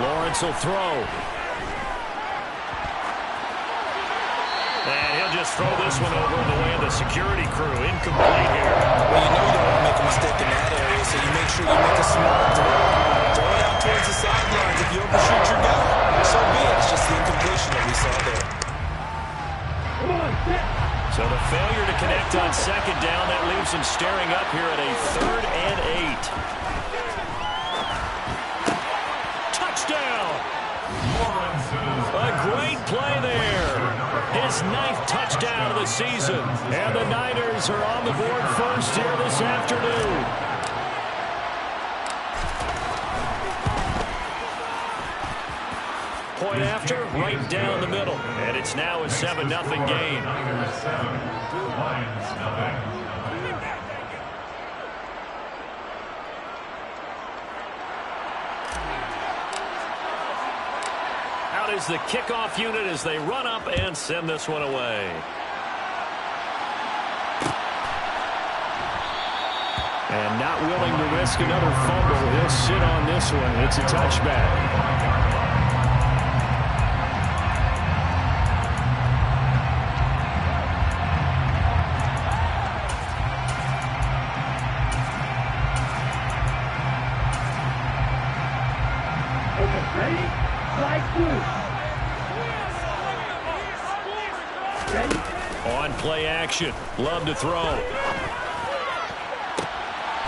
Lawrence will throw. And he'll just throw this one over in the way of the security crew. Incomplete here. Well, you know you don't want to make a mistake in that area, so you make sure you make a smart throw. Throw it out towards the sidelines. If you overshoot your guy, so be it. It's just the incompletion that we saw there. So the failure to connect on second down, that leaves him staring up here at a 3rd and 8. Touchdown! A great play there. His 9th touchdown of the season. And the Niners are on the board first here this afternoon. Point after, right down the middle. And it's now a 7-0 game. Out is the kickoff unit as they run up and send this one away. And not willing to risk another fumble. He'll sit on this one. It's a touchback. On play action, Love to throw.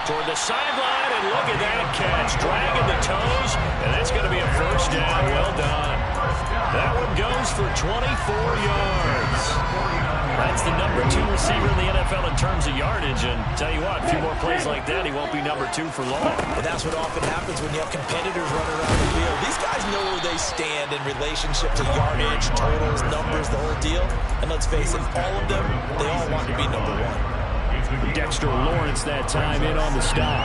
Toward the sideline, and look at that catch. Dragging the toes, and that's going to be a first down. Well done. That one goes for 24 yards. That's the number 2 receiver in the NFL in terms of yardage. And tell you what, a few more plays like that, he won't be number 2 for long. But that's what often happens when you have competitors running around the field. These guys know where they stand in relationship to yardage, totals, numbers, the whole deal. And let's face it, all of them, they all want to be number 1. Dexter Lawrence that time in on the stop.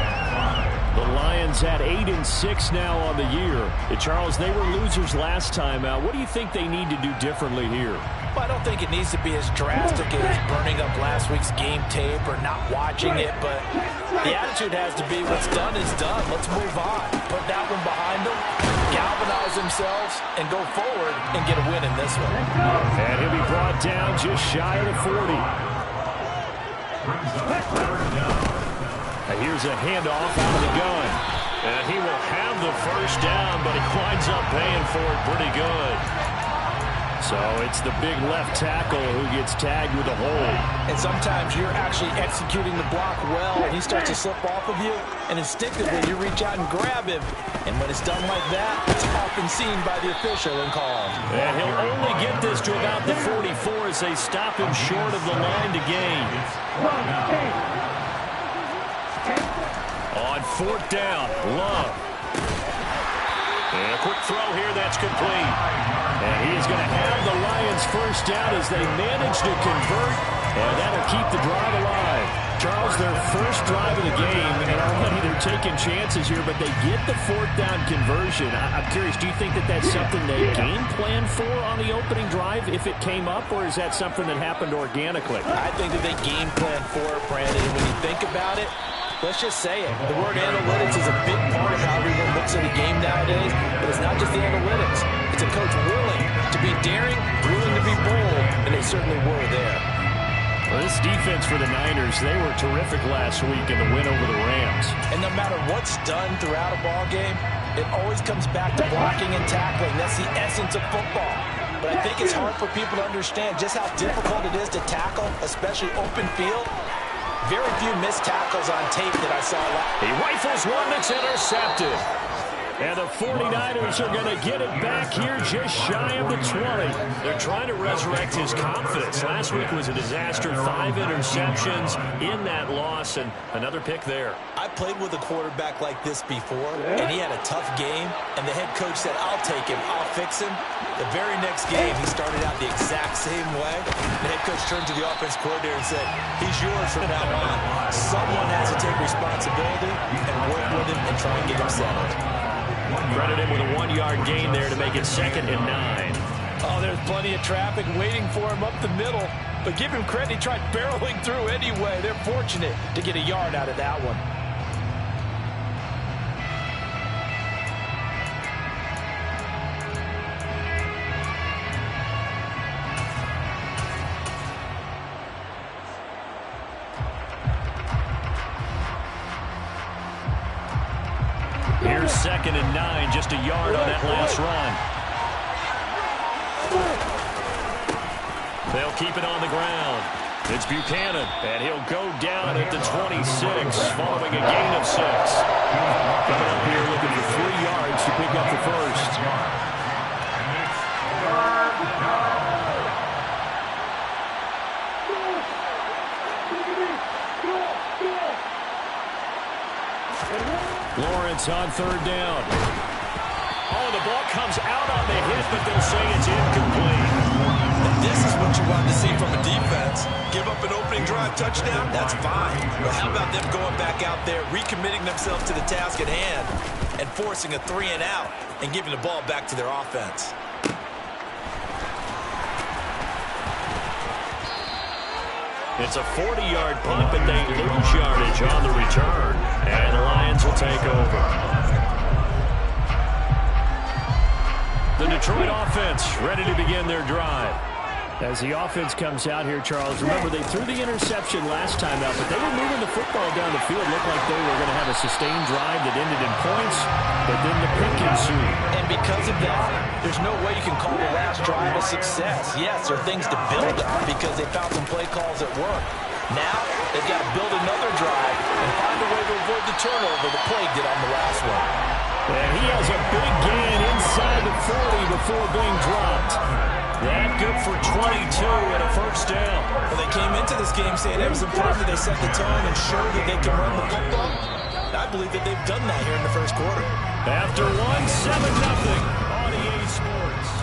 The Lions at 8-6 now on the year. Charles, they were losers last time out. What do you think they need to do differently here? Well, I don't think it needs to be as drastic as burning up last week's game tape or not watching it, but the attitude has to be what's done is done. Let's move on. Put that one behind them, galvanize themselves, and go forward and get a win in this one. And he'll be brought down just shy of the 40. Here's a handoff out of the gun. And he will have the first down, but he winds up paying for it pretty good. So it's the big left tackle who gets tagged with a hold. And sometimes you're actually executing the block well, and he starts to slip off of you, and instinctively you reach out and grab him. And when it's done like that, it's often seen by the official and called. And he'll only get this to about the 44 as they stop him short of the line to gain. On 4th down, Love. And a quick throw here, that's complete. And he is going to have the Lions first down as they manage to convert, and that'll keep the drive alive. Charles, their first drive of the game, and already they're taking chances here, but they get the 4th down conversion. I'm curious, do you think that that's something they game plan for on the opening drive if it came up, or is that something that happened organically? I think that they game plan for it, Brandon, and when you think about it, let's just say it. The word analytics is a big part of how everyone looks at a game nowadays, but it's not just the analytics. It's a coach willing to be daring, willing to be bold, and they certainly were there. Well, this defense for the Niners, they were terrific last week in the win over the Rams. And no matter what's done throughout a ball game, it always comes back to blocking and tackling. That's the essence of football. But I think it's hard for people to understand just how difficult it is to tackle, especially open field. Very few missed tackles on tape that I saw. He rifles one that's intercepted. And the 49ers are going to get it back here just shy of the 20. They're trying to resurrect his confidence. Last week was a disaster. 5 interceptions in that loss, and another pick there. I played with a quarterback like this before, and he had a tough game, and the head coach said, I'll take him, I'll fix him. The very next game, he started out the exact same way. The head coach turned to the offense coordinator and said, he's yours from now on. Someone has to take responsibility and work with him and try and get him settled. Credit him with a 1-yard gain there to make it 2nd and 9. Oh, there's plenty of traffic waiting for him up the middle. But give him credit, he tried barreling through anyway. They're fortunate to get a yard out of that one. 2nd and 9, just a yard on that last run. They'll keep it on the ground. It's Buchanan, and he'll go down at the 26, following a gain of 6. Coming up here looking for 3 yards to pick up the first. Lawrence on 3rd down. Oh, the ball comes out on the hit, but they'll say it's incomplete. And this is what you want to see from a defense. Give up an opening drive touchdown, that's fine. But how about them going back out there, recommitting themselves to the task at hand, and forcing a 3-and-out and giving the ball back to their offense? It's a 40-yard punt, but they lose yardage on the return. And the Lions will take over. The Detroit offense ready to begin their drive. As the offense comes out here, Charles, remember they threw the interception last time out, but they were moving the football down the field. Looked like they were going to have a sustained drive that ended in points, but then the pick ensued. And because of that, there's no way you can call the last drive a success. Yes, there are things to build on because they found some play calls that work. Now, they've got to build another drive and find a way to avoid the turnover that plagued it on the last one. And he has a big gain inside the 40 before being dropped. That good for 22 and a first down. Well, they came into this game saying it was important that they set the tone and show that they can run the football. I believe that they've done that here in the first quarter. After 1, 7-0 on EA Sports.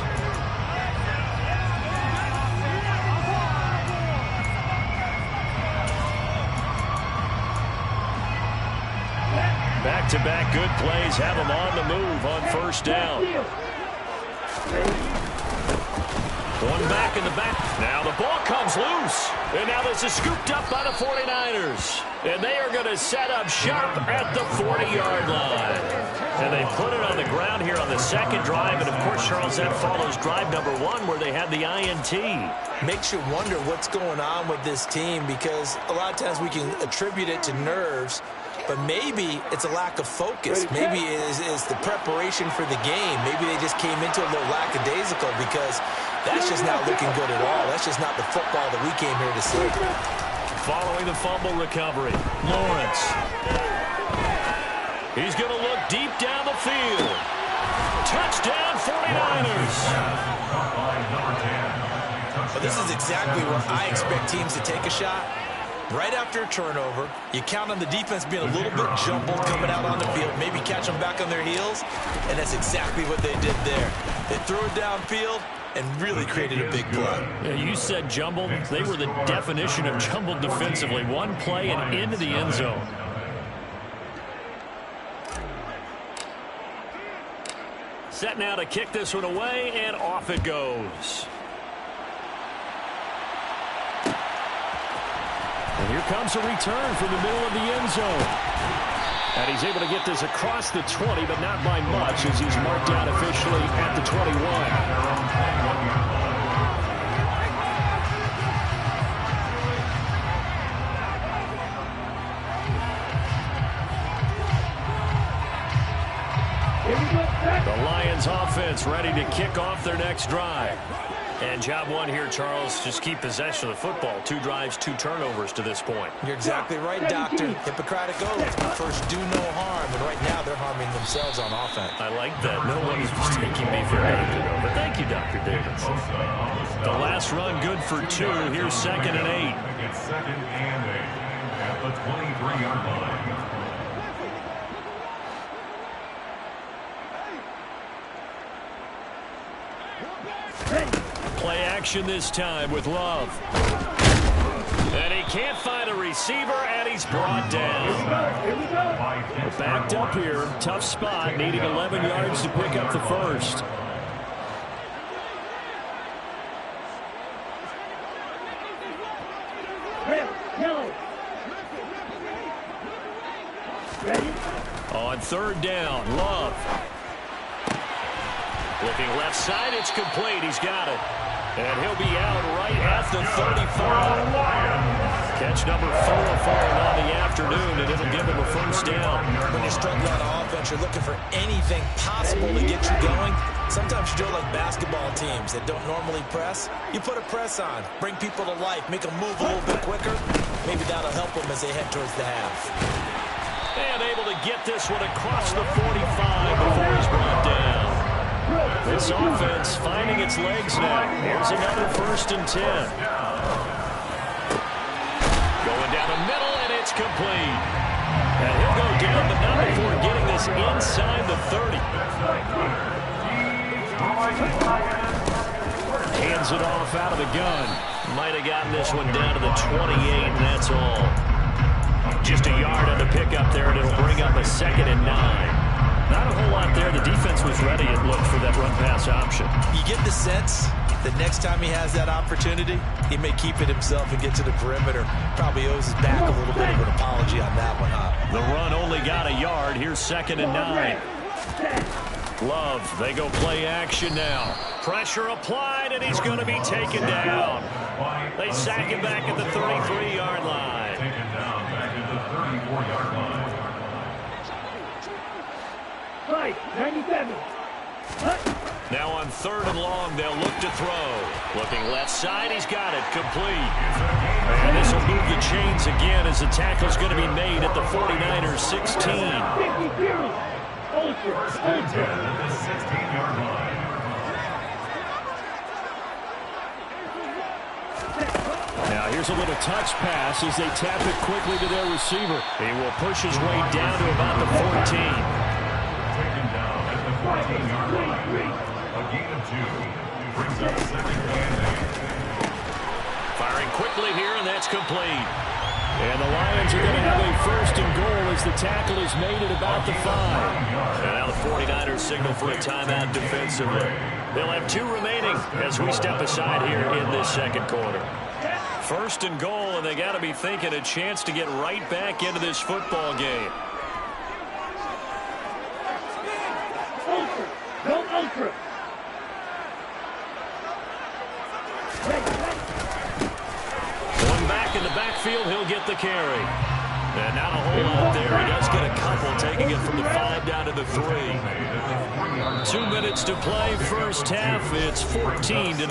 Back-to-back good plays have them on the move on first down. One back in the back. Now the ball comes loose. And now this is scooped up by the 49ers. And they are going to set up shop at the 40-yard line. And they put it on the ground here on the second drive. And, of course, Charles, that follows drive number 1 where they had the INT. Makes you wonder what's going on with this team because a lot of times we can attribute it to nerves. But maybe it's a lack of focus. Maybe it is the preparation for the game. Maybe they just came into a little lackadaisical because that's just not looking good at all. That's just not the football that we came here to see. Following the fumble recovery, Lawrence. He's going to look deep down the field. Touchdown, 49ers. Well, this is exactly where I expect teams to take a shot. Right after a turnover, you count on the defense being a little bit jumbled coming out on the field, maybe catch them back on their heels, and that's exactly what they did there. They threw it downfield and really created a big play. Yeah, you said jumbled. They were the definition of jumbled defensively. One play and into the end zone. Set now to kick this one away, and off it goes. And here comes a return from the middle of the end zone. And he's able to get this across the 20, but not by much as he's marked down officially at the 21. The Lions offense ready to kick off their next drive. And job 1 here, Charles, just keep possession of the football. 2 drives, 2 turnovers to this point. You're exactly right, Doctor. Hippocratic oath. First, do no harm. And right now, they're harming themselves on offense. I like that. No one is mistaking me for granted, though. But thank you, Dr. Davis. The last run good for 2. Here's 2nd and 8. It's 2nd and 8 at the 23-yard line. Play action this time with Love. And he can't find a receiver, and he's brought down. Backed up here. Tough spot, needing 11 yards to pick up the first. On 3rd down, Love. Looking left side, it's complete. He's got it. And he'll be out right at the 35. Catch number 4 for him on the afternoon, and it'll give him a first down. When you're struggling on offense, you're looking for anything possible to get you going. Sometimes you do it like basketball teams that don't normally press. You put a press on, bring people to life, make them move a little bit quicker. Maybe that'll help them as they head towards the half. And able to get this one across the 45 before he's brought down. This offense finding its legs now. Here's another 1st and 10. Going down the middle, and it's complete. And he'll go down, but not before getting this inside the 30. Hands it off out of the gun. Might have gotten this one down to the 28, and that's all. Just a yard on the pickup there, and it'll bring up a 2nd and 9. Not a whole lot there. The defense was ready, it looked, for that run-pass option. You get the sense that next time he has that opportunity, he may keep it himself and get to the perimeter. Probably owes his back a little bit of an apology on that one, huh? The run only got a yard. Here's 2nd and 9. Love, they go play action now. Pressure applied, and he's going to be taken down. They sack him back at the 33-yard line. Taken down back at the 34-yard line. 97. Now on 3rd and long, they'll look to throw. Looking left side, he's got it, complete. And this will move the chains again as the tackle's going to be made at the 49ers 16. First and 10 at the 16-yard line. Now here's a little touch pass as they tap it quickly to their receiver. He will push his way down to about the 14. Taken down at the 14-yard line. A gain of 2. Brings up 2nd and 8. Firing quickly here, and that's complete. And the Lions are going to have a 1st and goal as the tackle is made at about the 5. And now the 49ers signal for a timeout defensively. They'll have 2 remaining as we step aside here in this 2nd quarter. 1st and goal, and they got to be thinking a chance to get right back into this football game. Ultra. One back in the backfield, he'll get the carry. And not a whole lot there. He does get a couple, taking it from the 5 down to the 3. 2 minutes to play, first half. It's 14-0.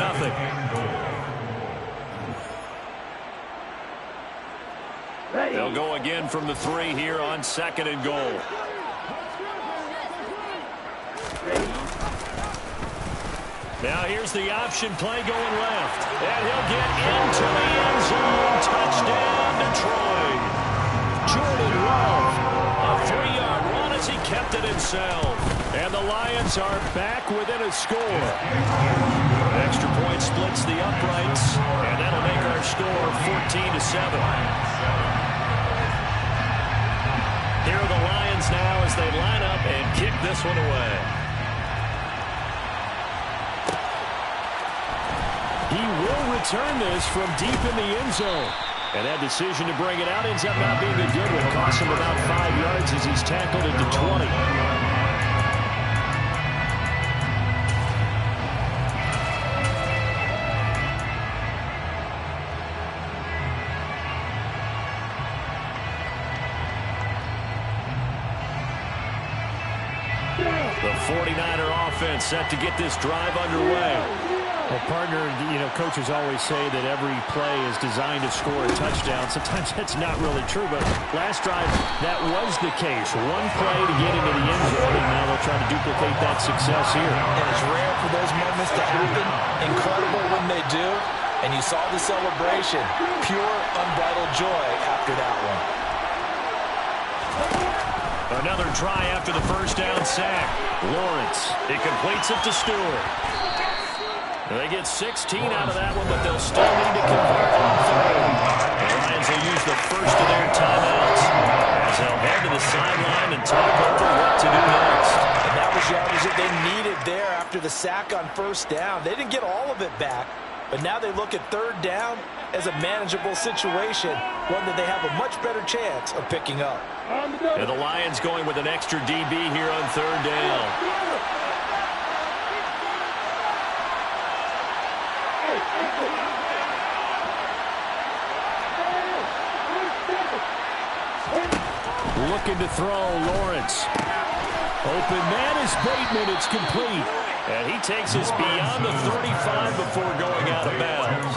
They'll go again from the 3 here on 2nd and goal. Now here's the option play going left. And he'll get into the end zone. Touchdown, Detroit. Jordan Love, a 3-yard run as he kept it himself. And the Lions are back within a score. Extra point splits the uprights, and that'll make our score 14-7. Here are the Lions now as they line up and kick this one away. He will return this from deep in the end zone. And that decision to bring it out ends up not being a good one. Costs him about 5 yards as he's tackled at the 20. The 49er offense set to get this drive underway. Well, partner, coaches always say that every play is designed to score a touchdown. Sometimes that's not really true, but last drive, that was the case. One play to get into the end zone, and now they'll try to duplicate that success here. And it's rare for those moments to happen. Incredible when they do. And you saw the celebration. Pure, unbridled joy after that one. Another try after the first down sack. Lawrence, he completes it to Stewart. They get 16 out of that one, but they'll still need to convert on 3rd. The Lions will use the first of their timeouts as they'll head to the sideline and talk over what to do next. And that was yardage that they needed there after the sack on 1st down. They didn't get all of it back, but now they look at 3rd down as a manageable situation, one that they have a much better chance of picking up. And the Lions going with an extra DB here on 3rd down. looking to throw. Lawrence. Open man is Bateman. It's complete. And he takes us beyond the 35 before going out of bounds.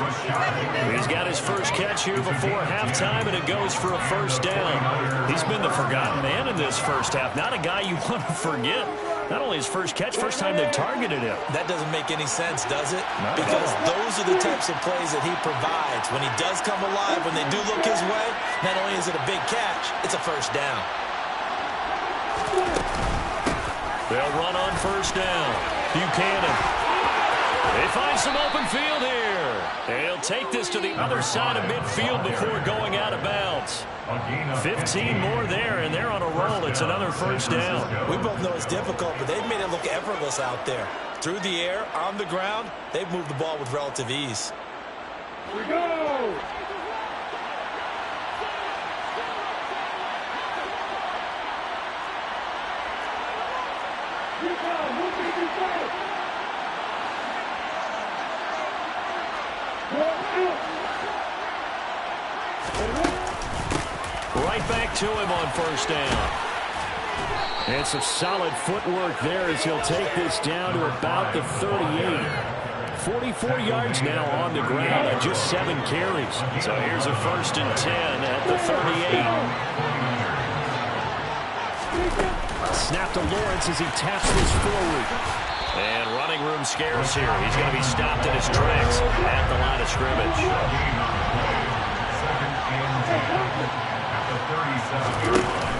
He's got his first catch here before halftime, and it goes for a first down. He's been the forgotten man in this first half. Not a guy you want to forget. Not only his first catch, first time they've targeted him. That doesn't make any sense, does it? Because those are the types of plays that he provides. When he does come alive, when they do look his way, not only is it a big catch, it's a first down. They'll run on first down. Buchanan. They find some open field here. They'll take this to the other side of midfield before going out of bounds. 15 more there, and they're on a roll. It's another first down. We both know it's difficult, but they've made it look effortless out there. Through the air, on the ground, they've moved the ball with relative ease. We go! Right back to him on first down. And some solid footwork there as he'll take this down to about the 38. 44 yards now on the ground on just 7 carries. So here's a 1st and 10 at the 38. Snap to Lawrence as he taps this forward. And running room scarce here. He's going to be stopped in his tracks at the line of scrimmage.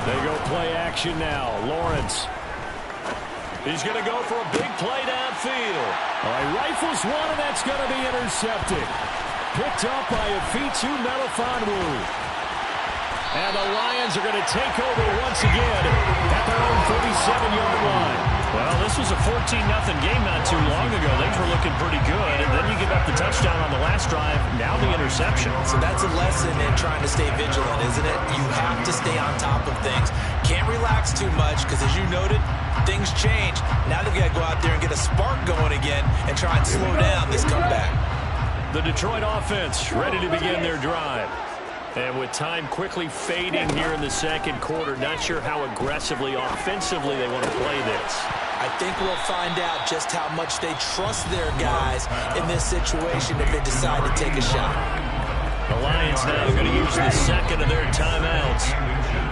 They go play action now. Lawrence. He's going to go for a big play downfield. He rifles one, and that's going to be intercepted. Picked up by Afitu Melifonwu. And the Lions are going to take over once again at their own 37-yard line. Well, this was a 14-0 game not too long ago. Things were looking pretty good, and then you give up the touchdown on the last drive, now the interception. So that's a lesson in trying to stay vigilant, isn't it? You have to stay on top of things. Can't relax too much because, as you noted, things change. Now they've got to go out there and get a spark going again and try and slow down this comeback. The Detroit offense ready to begin their drive. And with time quickly fading here in the second quarter, not sure how aggressively, offensively they want to play this. I think we'll find out just how much they trust their guys in this situation if they decide to take a shot. The Lions now are going to use the second of their timeouts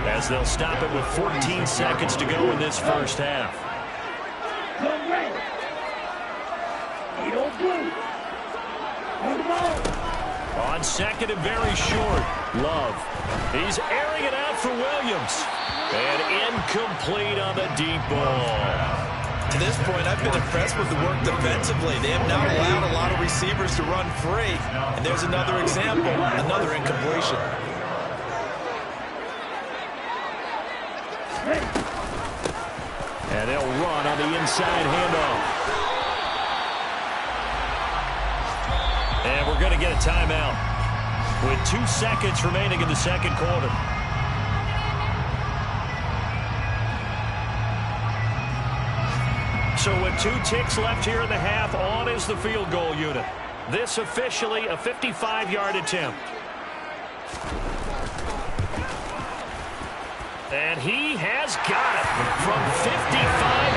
as they'll stop it with 14 seconds to go in this first half. On second and very short, Love. He's airing it out for Williams. And incomplete on the deep ball. To this point, I've been impressed with the work defensively. They have not allowed a lot of receivers to run free. And there's another example, another incompletion. And they'll run on the inside handoff. And we're going to get a timeout with 2 seconds remaining in the second quarter. So with 2 ticks left here in the half, on is the field goal unit. This officially a 55-yard attempt. And he has got it from 55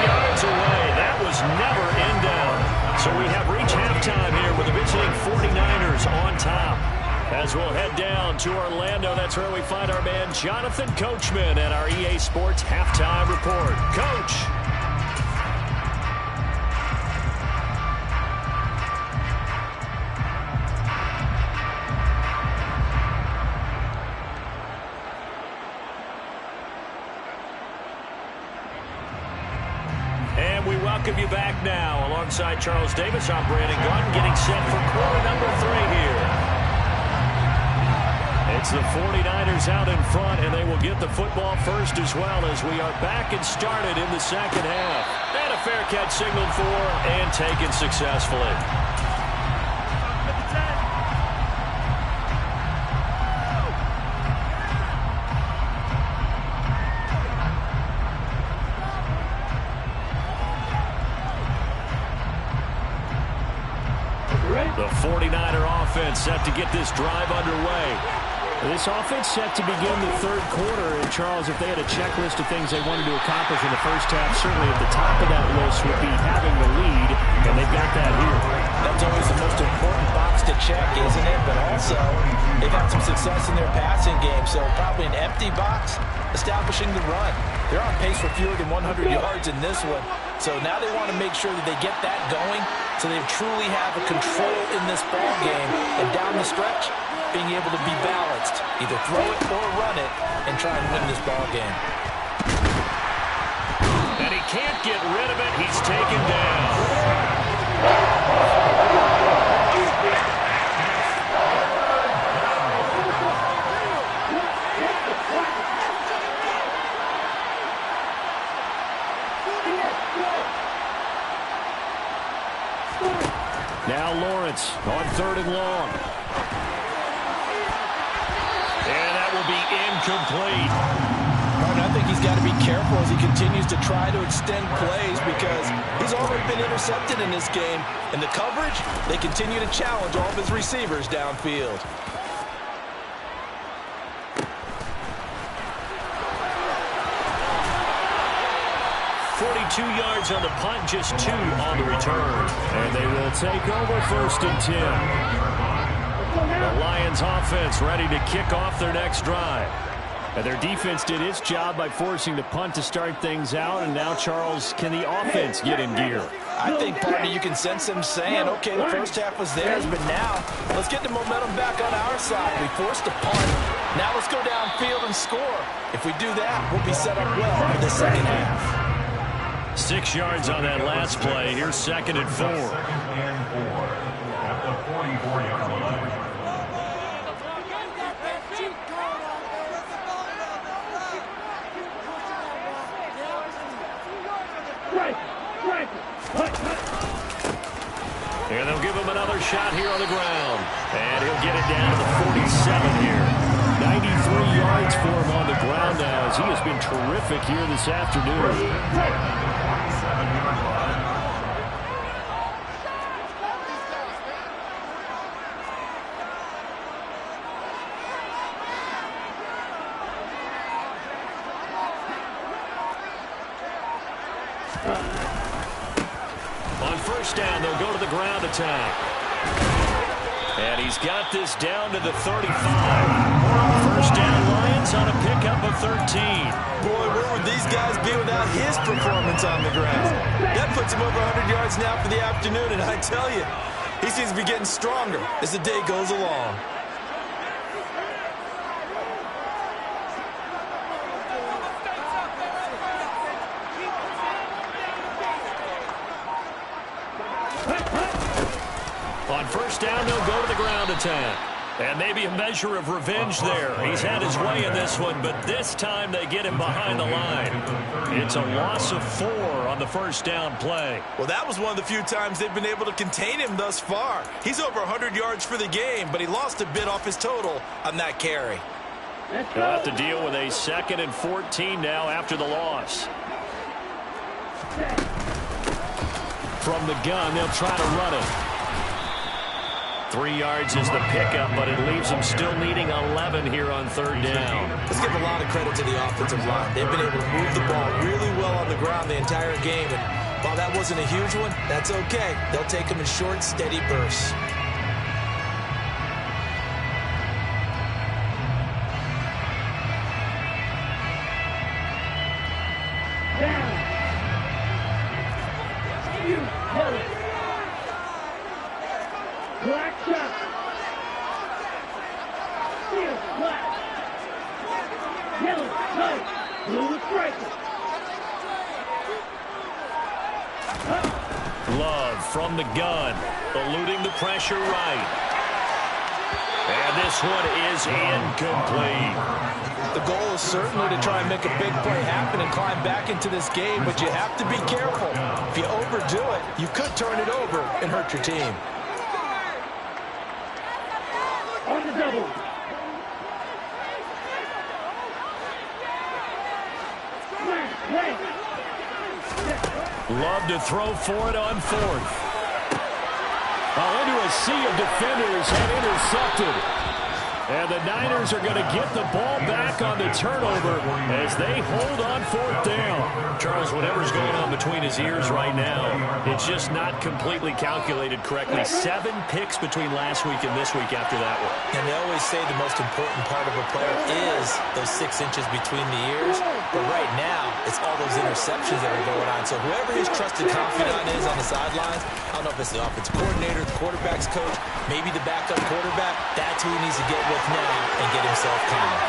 yards away. That was never in doubt. So we have reached halftime here with the visiting 49ers on top. As we'll head down to Orlando, that's where we find our man Jonathan Coachman at our EA Sports Halftime Report. Coach. Welcome you back now. Alongside Charles Davis, I'm Brandon Gaudin, getting set for quarter number 3 here. It's the 49ers out in front, and they will get the football first as well as we are back and started in the second half. And a fair catch signaled for and taken successfully. The 49er offense set to get this drive underway. This offense set to begin the third quarter. And, Charles, if they had a checklist of things they wanted to accomplish in the first half, certainly at the top of that list would be having the lead, and they've got that here. That's always the most important box to check, isn't it? But also, they've had some success in their passing game, so probably an empty box establishing the run. They're on pace for fewer than 100 yards in this one, so now they want to make sure that they get that going so they truly have a control in this ball game, and down the stretch, being able to be balanced, either throw it or run it, and try and win this ball game. And he can't get rid of it. He's taken down. Now Lawrence on 3rd and long. And that will be incomplete. I think he's got to be careful as he continues to try to extend plays because he's already been intercepted in this game. And the coverage, they continue to challenge all of his receivers downfield. Yards on the punt, just 2 on the return. And they will take over 1st and 10. The Lions offense ready to kick off their next drive. And their defense did its job by forcing the punt to start things out. And now, Charles, can the offense get in gear? I think, partner, you can sense them saying, okay, the first half was theirs, but now let's get the momentum back on our side. We forced a punt. Now let's go downfield and score. If we do that, we'll be set up well for the second half. 6 yards on that last play. Here's 2nd and 4. 2nd and 4 at the 44-yard line. And they'll give him another shot here on the ground. And he'll get it down to the 47 here. 93 yards for him on the ground now as he has been terrific here this afternoon. On 1st down, they'll go to the ground attack. And he's got this down to the 35. 1st down, Lions on a pickup of 13. Boy, where would these guys be without his performance on the ground? That puts him over 100 yards now for the afternoon, and I tell you, he seems to be getting stronger as the day goes along. On 1st down, they'll go to the ground attack. And maybe a measure of revenge there. He's had his way in this one, but this time they get him behind the line. It's a loss of 4 on the 1st down play. Well, that was one of the few times they've been able to contain him thus far. He's over 100 yards for the game, but he lost a bit off his total on that carry. They'll have to deal with a 2nd and 14 now after the loss. From the gun, they'll try to run it. 3 yards is the pickup, but it leaves them still needing 11 here on 3rd down. Let's give a lot of credit to the offensive line. They've been able to move the ball really well on the ground the entire game. And while that wasn't a huge one, that's okay. They'll take them in short, steady bursts. Black shot. Steel black. Yellow tight. Blue striker. Love from the gun, eluding the pressure right. And this one is incomplete. The goal is certainly to try and make a big play happen and climb back into this game, but you have to be careful. If you overdo it, you could turn it over and hurt your team. On the double. Love to throw for it on 4th. Into a sea of defenders and intercepted. And the Niners are going to get the ball back on the turnover as they hold on fourth down. Charles, whatever's going on between his ears right now, it's just not completely calculated correctly. 7 picks between last week and this week after that one. And they always say the most important part of a player is those 6 inches between the ears. But right now, it's all those interceptions that are going on. So whoever his trusted confidant is on the sidelines, I don't know if it's the offensive coordinator, the quarterback's coach, maybe the backup quarterback, that's who he needs to get with now and get himself calm.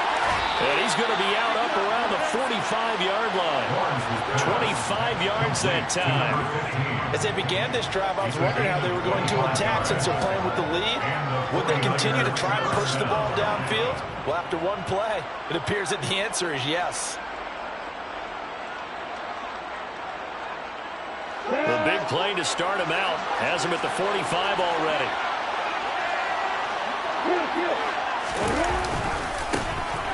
And he's going to be out up around the 45-yard line. 25 yards that time. As they began this drive, I was wondering how they were going to attack since they're playing with the lead. Would they continue to try and push the ball downfield? Well, after one play, it appears that the answer is yes. The big play to start him out has him at the 45 already.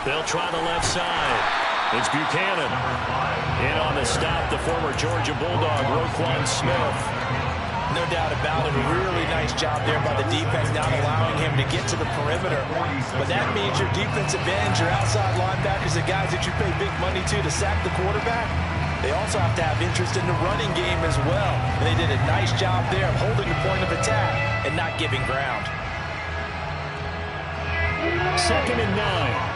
They'll try the left side. It's Buchanan. In on the stop, the former Georgia Bulldog, Roquan Smith. No doubt about it. A really nice job there by the defense, not allowing him to get to the perimeter. But that means your defensive ends, your outside linebackers, the guys that you pay big money to sack the quarterback, they also have to have interest in the running game as well. And they did a nice job there of holding the point of attack and not giving ground. 2nd and 9.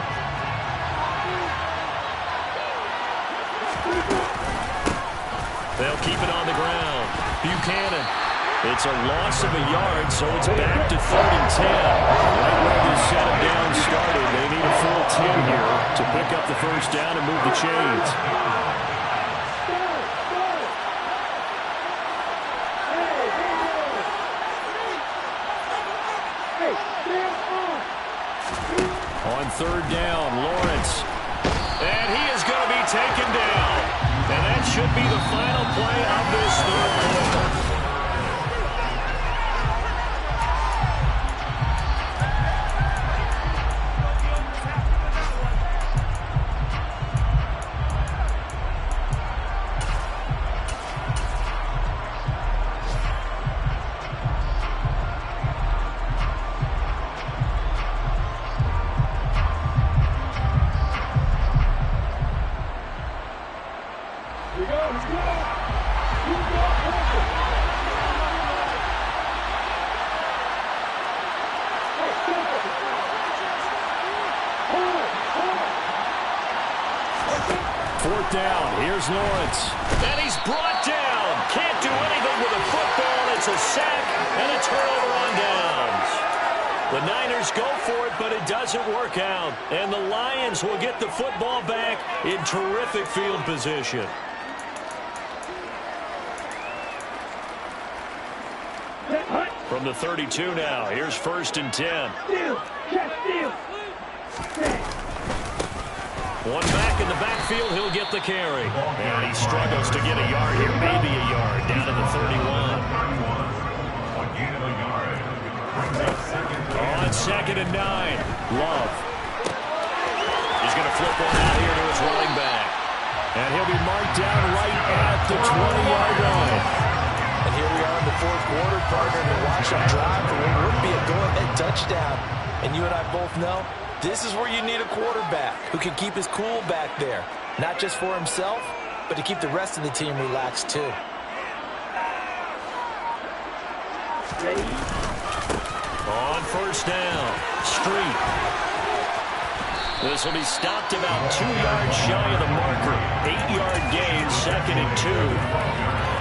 They'll keep it on the ground. Buchanan. It's a loss of a yard, so it's back to 3rd and 10. Right where this set of down started, they need a full 10 here to pick up the first down and move the chains. On 3rd down, Lawrence. And he is going to be taken down. And that should be the final play of this 3rd quarter. Down. Here's Lawrence. And he's brought down. Can't do anything with a football. It's a sack and a turnover on downs. The Niners go for it, but it doesn't work out. And the Lions will get the football back in terrific field position. From the 32 now, here's 1st and 10. One back in the backfield, he'll get the carry. And he struggles to get a yard here, maybe a yard, down to the 31. On 2nd and 9, Love. He's going to flip one out here to his running back. And he'll be marked down right at the 20-yard line. And here we are in the 4th quarter, partner, to watch them drive for what would be a go-ahead touchdown. And you and I both know this is where you need a quarterback who can keep his cool back there. Not just for himself, but to keep the rest of the team relaxed too. On 1st down, Street. This will be stopped about 2 yards shy of the marker. 8-yard gain, 2nd and 2.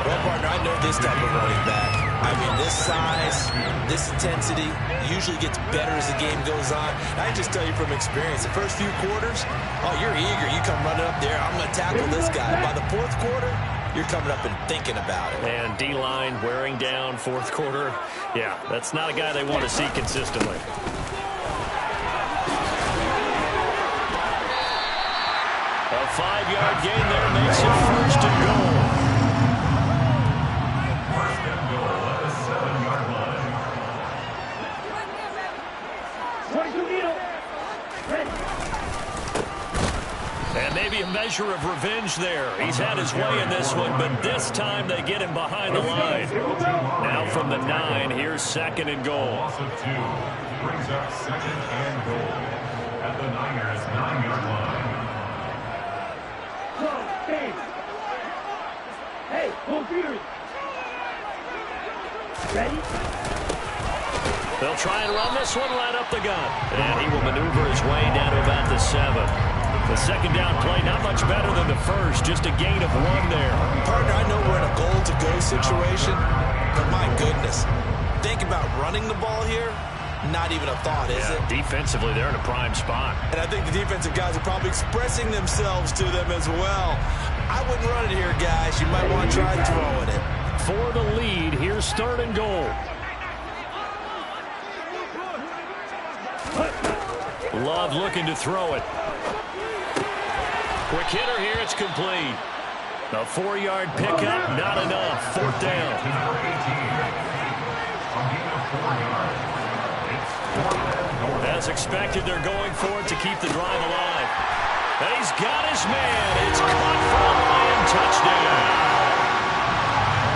Well, partner, I know this type of running back. I mean, this size, this intensity usually gets better as the game goes on. I can just tell you from experience, the first few quarters, oh, you're eager. You come running up there, I'm going to tackle this guy. By the 4th quarter, you're coming up and thinking about it. And D-line wearing down 4th quarter. Yeah, that's not a guy they want to see consistently. A 5-yard gain there makes it 1st and goal. And maybe a measure of revenge there. He's had his way in this one, but this time they get him behind the line. Now from the 9, here's 2nd and goal. brings up second and goal at the Niners' 9-yard line. Go, stand. Hey, go Fury. Ready? They'll try and run this one right up the gut. And he will maneuver his way down to about the 7. The second down play, not much better than the first. Just a gain of 1 there. Partner, I know we're in a goal-to-go situation, but my goodness. Think about running the ball here. Not even a thought, is it? Defensively, they're in a prime spot. And I think the defensive guys are probably expressing themselves to them as well. I wouldn't run it here, guys. You might want to try throwing it. For the lead, here's 3rd and goal. Love looking to throw it. Quick hitter here, it's complete. A 4-yard pickup, not enough. 4th down. To number 18. A gain of 4 yards. It's 4th and goal. As expected, they're going for it to keep the drive alive. And he's got his man. It's caught for a Lion touchdown.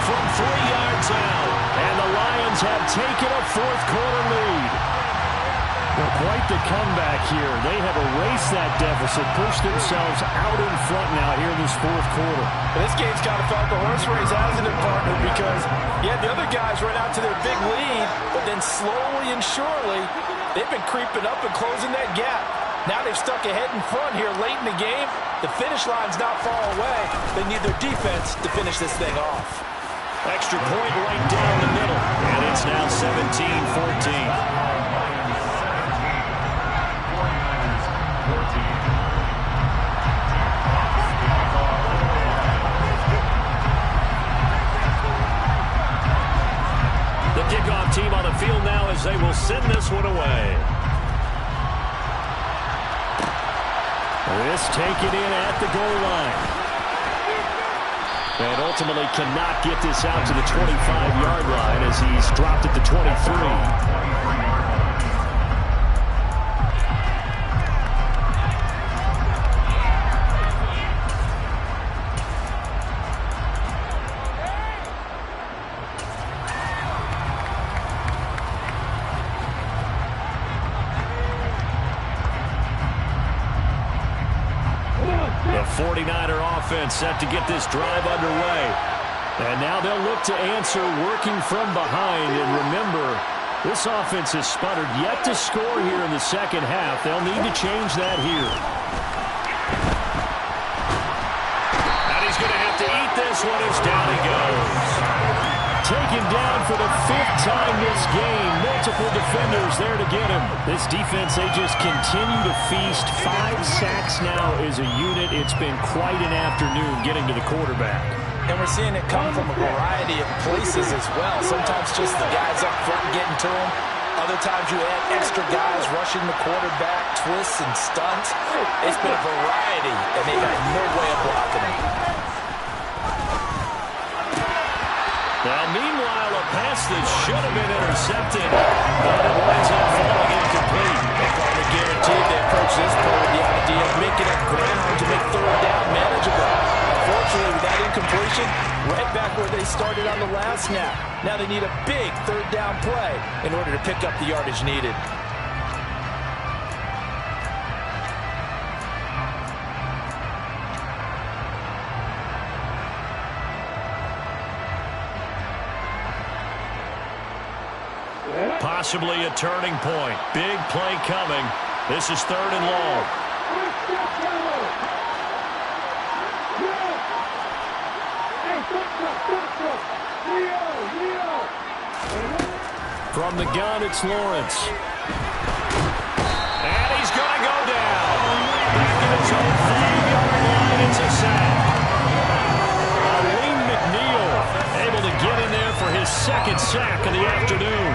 From 3 yards out. And the Lions have taken a 4th quarter lead. Well, quite the comeback here. They have erased that deficit, pushed themselves out in front now here in this 4th quarter. This game's kind of felt like a horse race, hasn't it, partner? Because, yeah, the other guys run out to their big lead, but then slowly and surely, they've been creeping up and closing that gap. Now they've stuck ahead in front here late in the game. The finish line's not far away. They need their defense to finish this thing off. Extra point right down the middle. And it's now 17-14. Kickoff team on the field now as they will send this one away. This taken in at the goal line. And ultimately cannot get this out to the 25-yard line as he's dropped at the 23. The 49er offense set to get this drive underway. And now they'll look to answer working from behind. And remember, this offense has sputtered yet to score here in the second half. They'll need to change that here. And he's going to have to eat this one as down he goes. Taken down for the 5th time this game. Multiple defenders there to get him. This defense, they just continue to feast. 5 sacks now as a unit. It's been quite an afternoon getting to the quarterback. And we're seeing it come from a variety of places as well. Sometimes just the guys up front getting to him. Other times you add extra guys rushing the quarterback, twists and stunts. It's been a variety, and they've had no way of blocking him. Now, meanwhile, a pass that should have been intercepted, but it winds up falling incomplete. Probably guaranteed they approach this play with the idea of making up ground to make 3rd down manageable. Unfortunately, with that incompletion, right back where they started on the last snap. Now they need a big 3rd down play in order to pick up the yardage needed. Possibly a turning point. Big play coming. This is 3rd and long. From the gun, it's Lawrence. And he's going to go down. Back in his own 5-yard line, it's a sack. Aleem McNeil able to get in there for his 2nd sack of the afternoon.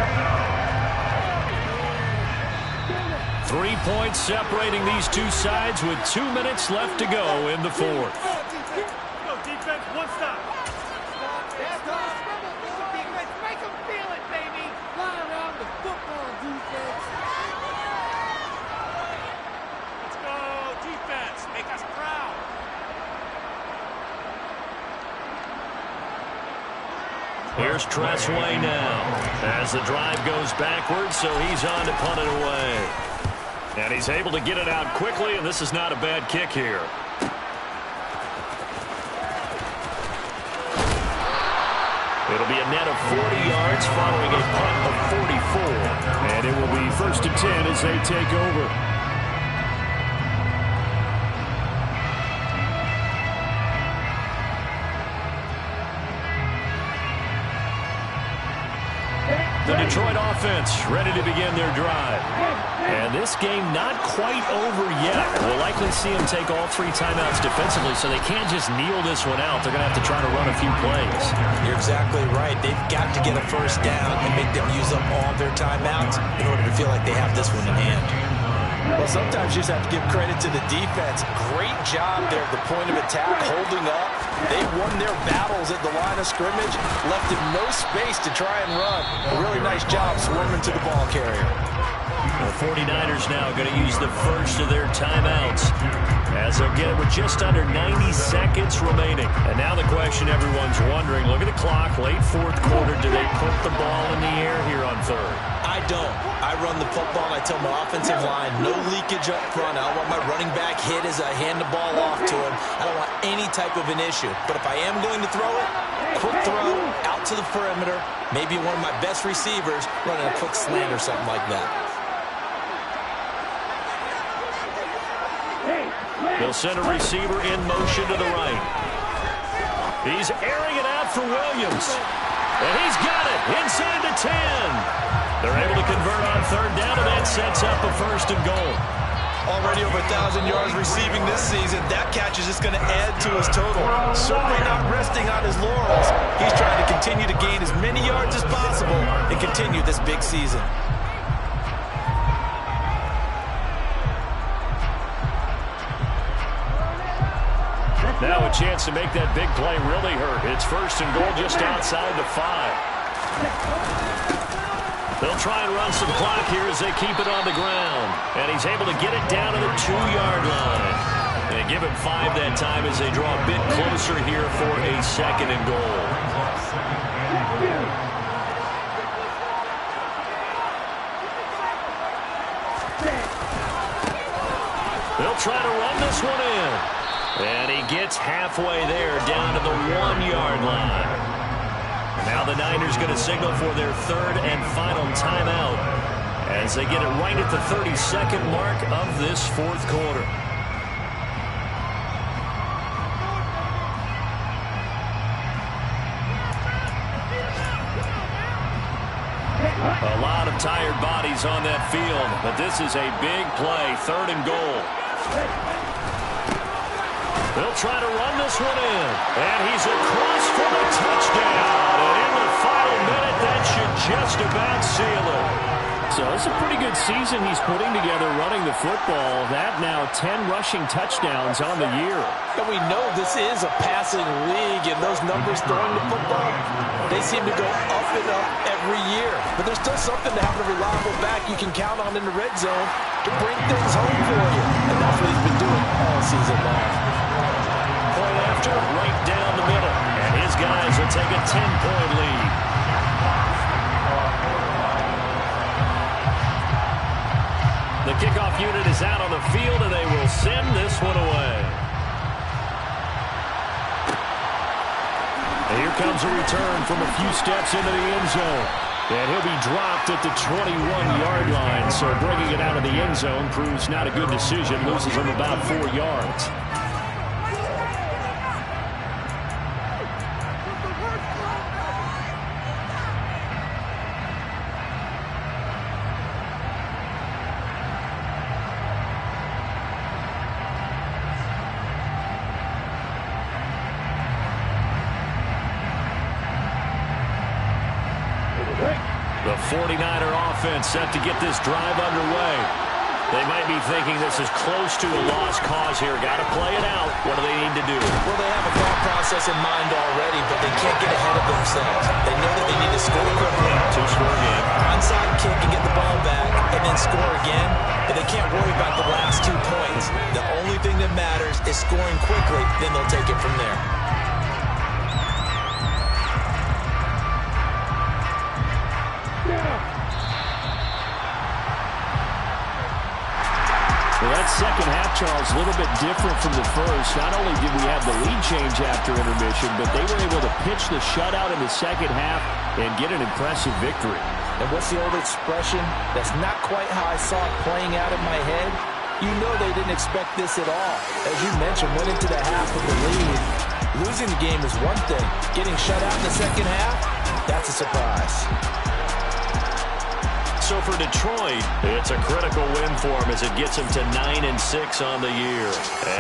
3 points separating these two sides with 2 minutes left to go in the 4th. Go defense, 1 stop. Make them feel it, baby. Fly around the football, defense. Let's go, defense. Make us proud. Tress way now. As the drive goes backwards, so he's on to punt it away. And he's able to get it out quickly, and this is not a bad kick here. It'll be a net of 40 yards following a punt of 44. And it will be 1st and 10 as they take over. The Detroit offense ready to begin their drive. And this game not quite over yet. We'll likely see them take all 3 timeouts defensively, so they can't just kneel this one out. They're going to have to try to run a few plays. You're exactly right. They've got to get a first down and make them use up all their timeouts in order to feel like they have this one in hand. Well, sometimes you just have to give credit to the defense. Great job there at the point of attack, holding up. They won their battles at the line of scrimmage, left him no space to try and run. A really nice job swarming to the ball carrier. The 49ers now going to use the first of their timeouts as they'll get it with just under 90 seconds remaining. And now the question everyone's wondering, look at the clock, late 4th quarter, do they put the ball in the air here on 3rd? I don't. I run the football, and I tell my offensive line, no leakage up front. I don't want my running back hit as I hand the ball off to him. I don't want any type of an issue. But if I am going to throw it, quick throw, out to the perimeter, maybe one of my best receivers running a quick slant or something like that. They'll send a receiver in motion to the right. He's airing it out for Williams. And he's got it inside the 10. They're able to convert on 3rd down, and that sets up a 1st and goal. Already over 1,000 yards receiving this season. That catch is just going to add to his total. Certainly not resting on his laurels. He's trying to continue to gain as many yards as possible and continue this big season. Now a chance to make that big play really hurt. It's 1st and goal just outside the 5. They'll try and run some clock here as they keep it on the ground. And he's able to get it down to the 2-yard line. And give him 5 that time as they draw a bit closer here for a 2nd and goal. They'll try to run this one in. And he gets halfway there, down to the 1-yard line. Now the Niners going to signal for their 3rd and final timeout as they get it right at the 32nd mark of this 4th quarter. A lot of tired bodies on that field, but this is a big play, 3rd and goal. They'll try to run this one in. And he's across for the touchdown. And in the final minute, that should just about seal it. So it's a pretty good season he's putting together running the football. That now 10 rushing touchdowns on the year. And we know this is a passing league, and those numbers throwing the football, they seem to go up and up every year. But there's still something to having a reliable back you can count on in the red zone to bring things home for you. And that's what he's been doing all season long. Point after, right down the middle. And his guys will take a 10-point lead. The kickoff unit is out on the field, and they will send this one away. And here comes a return from a few steps into the end zone. And he'll be dropped at the 21-yard line. So bringing it out of the end zone proves not a good decision. Loses him about 4 yards. The 49er offense set to get this drive underway. They might be thinking this is close to a lost cause here. Got to play it out. What do they need to do? Well, they have a thought process in mind already, but they can't get ahead of themselves. They know that they need to score quickly. To score again. Onside kick and get the ball back, and then score again. But they can't worry about the last 2 points. The only thing that matters is scoring quickly. Then they'll take it from there. second half, Charles, a little bit different from the first. Not only did we have the lead change after intermission, but they were able to pitch the shutout in the second half and get an impressive victory. And what's the old expression? That's not quite how I saw it playing out in my head. You know they didn't expect this at all. As you mentioned, went into the half with the lead. Losing the game is one thing. Getting shut out in the second half, that's a surprise. So for Detroit, it's a critical win for them as it gets them to 9-6 on the year.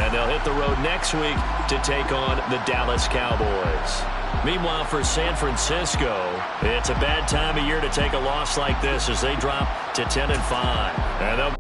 And they'll hit the road next week to take on the Dallas Cowboys. Meanwhile, for San Francisco, it's a bad time of year to take a loss like this as they drop to 10-5. And they'll